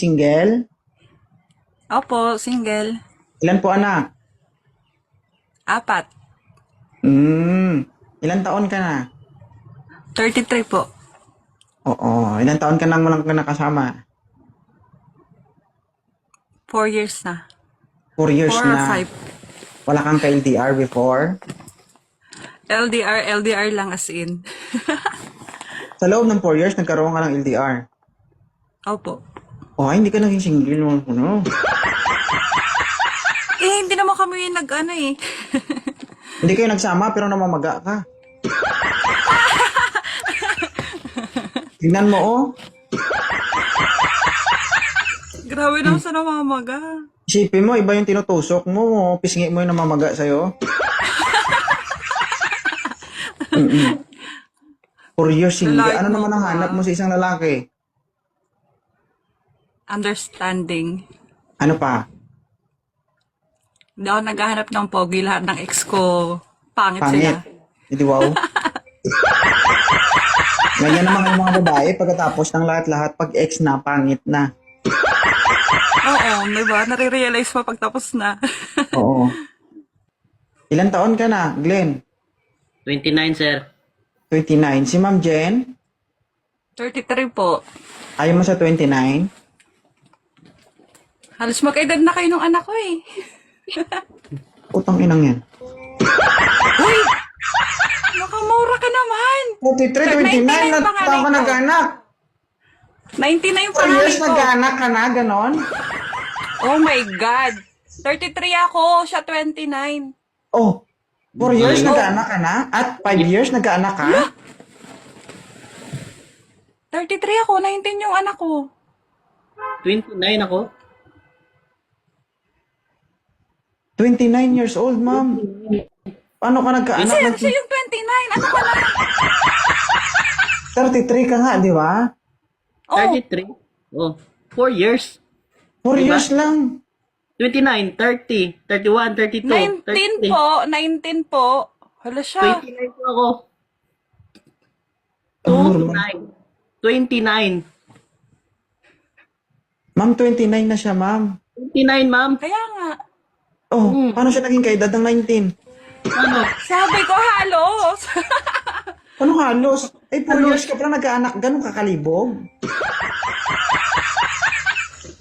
Single? Opo, single. Ilan po anak? 4. Ilan taon ka na? 33 po. Oo. Ilan taon ka nang walang nakasama? 4 years na. 4 years 4 or na. 5. Wala kang ka-LDR before? LDR lang as in. Sa loob ng 4 years, nagkaroon ka ng LDR? Opo. Oh, hindi ka naging single mo. Ano? Hindi naman kami nag-ano eh. Hindi kayo nagsama pero namamaga ka. Tingnan mo, oh. Grabe naman sa namamaga. Isipin mo, iba yung tinutusok mo. Pisngi mo yung namamaga sa'yo. 4 years single. Lalaki Ano mo naman ang ba? hanap mo sa isang lalaki? Understanding. Ano pa? Hindi ako naghahanap ng pogi. Lahat ng ex ko, pangit sila. Pangit. Hindi wow. Ganyan naman ang mga babae pagkatapos ng lahat-lahat pag ex na, pangit na. Oo, diba? Nare-realize pa pagtapos na. Oo. Ilan taon ka na, Glenn? 29, sir. 29. Si Ma'am Jen? 33 po. Ayaw mo sa 29? Halos magkaedad na kayo ng anak ko eh. Utang inang yan. Uy! Nakamura ka naman! 43, 29 na panganay taon ka ko. nag-anak. 90 na yung 4 years pangalan ko. nag-anak ka na, ganon? Oh my God! 33 ako, siya 29. Oh, 4 years Oh. nag-anak ka na? At 5 years nag-anak ka? 33 ako, 19 yung anak ko. 29 ako. 29 years old, ma'am. Paano ka nagkaanak? Sir, siya yung 29. Ano ka na? 33 ka nga, di ba? Oh, 33. Oh, 4 years. 4 Diba? years lang. 29, 30, 31, 32, 19 po. 19 po. Hala siya. 29 po ako. Oh, 29. Ma'am, 29 na siya, ma'am. 29, ma'am. Kaya nga. Oh, paano siya naging kaedad ng 19? Ano? Sabi ko halos. Ano halos? Eh, 4 years ka pala nagkaanak. Ganun kakalibog?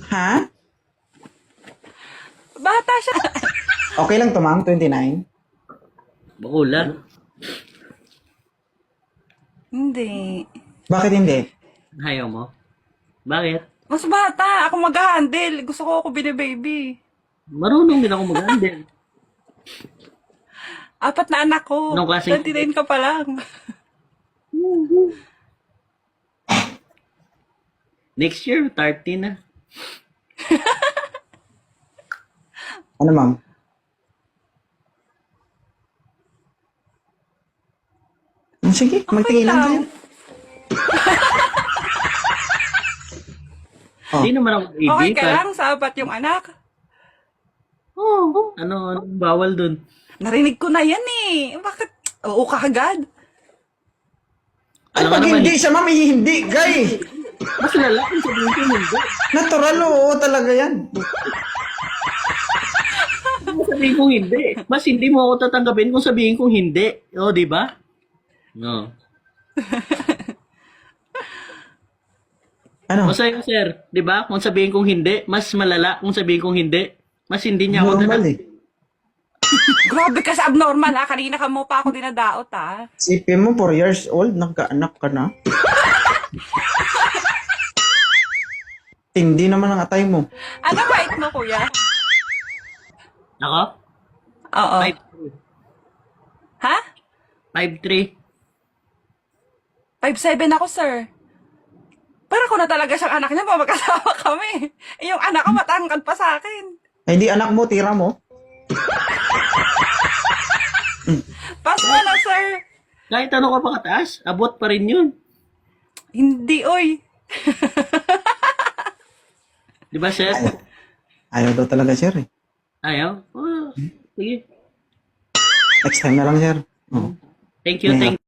Ha? Bata siya. Okay lang to, ma'am, 29? Bakulan. Hindi. Bakit hindi? Ayaw mo? Bakit? Mas bata. Ako mag-handle. Gusto ko bini-baby. Marunong din ako mag-handle. 4 na anak ko. Anong klaseng- 29 ka pa lang. Next year, 30 na. Ano, ma'am? Sige, magtingilan lang. tayo. Oh. Hindi naman ako baby. Okay ka lang sa 4 yung anak. Oh, anong bawal dun? Narinig ko na yan eh. Bakit? Oo ka agad. Ay, Alam pag ka naman, hindi siya, ma'am, hindi, gay. mas lalaki sabihin ko hindi. Natural, oo, talaga yan. Sabihin kong hindi. Mas hindi mo ako tatanggapin kung sabihin kong hindi. O, di ba? No. Ano? Masaya, sir. Di ba? Kung sabihin kong hindi, mas malala kung sabihin kong hindi. Mas hindi niya ako Normal tatanggapin. eh. Grabe ka sa abnormal ha. Kanina ka mo pa ako dinadaot ha. Sipin mo, 4 years old, nagkaanak ka na. Hindi naman ang atay mo. Ano height mo kuya? Ako? Oo. 5'3". Ha? 5'3". 5'7 ako sir. Para ko na talaga siyang anak niya. Magkasama kami. Eh, yung anak ko matangkad pa sa akin. Ay, hindi anak mo, tira mo. Paso na sir. Kahit ano ka pa kataas, abot pa rin yun. Hindi oy. Di ba, sir? Ayaw daw talaga, sir. Eh. Ayaw? Oh, sige. Next time na lang, sir. Oo. Thank you, May thank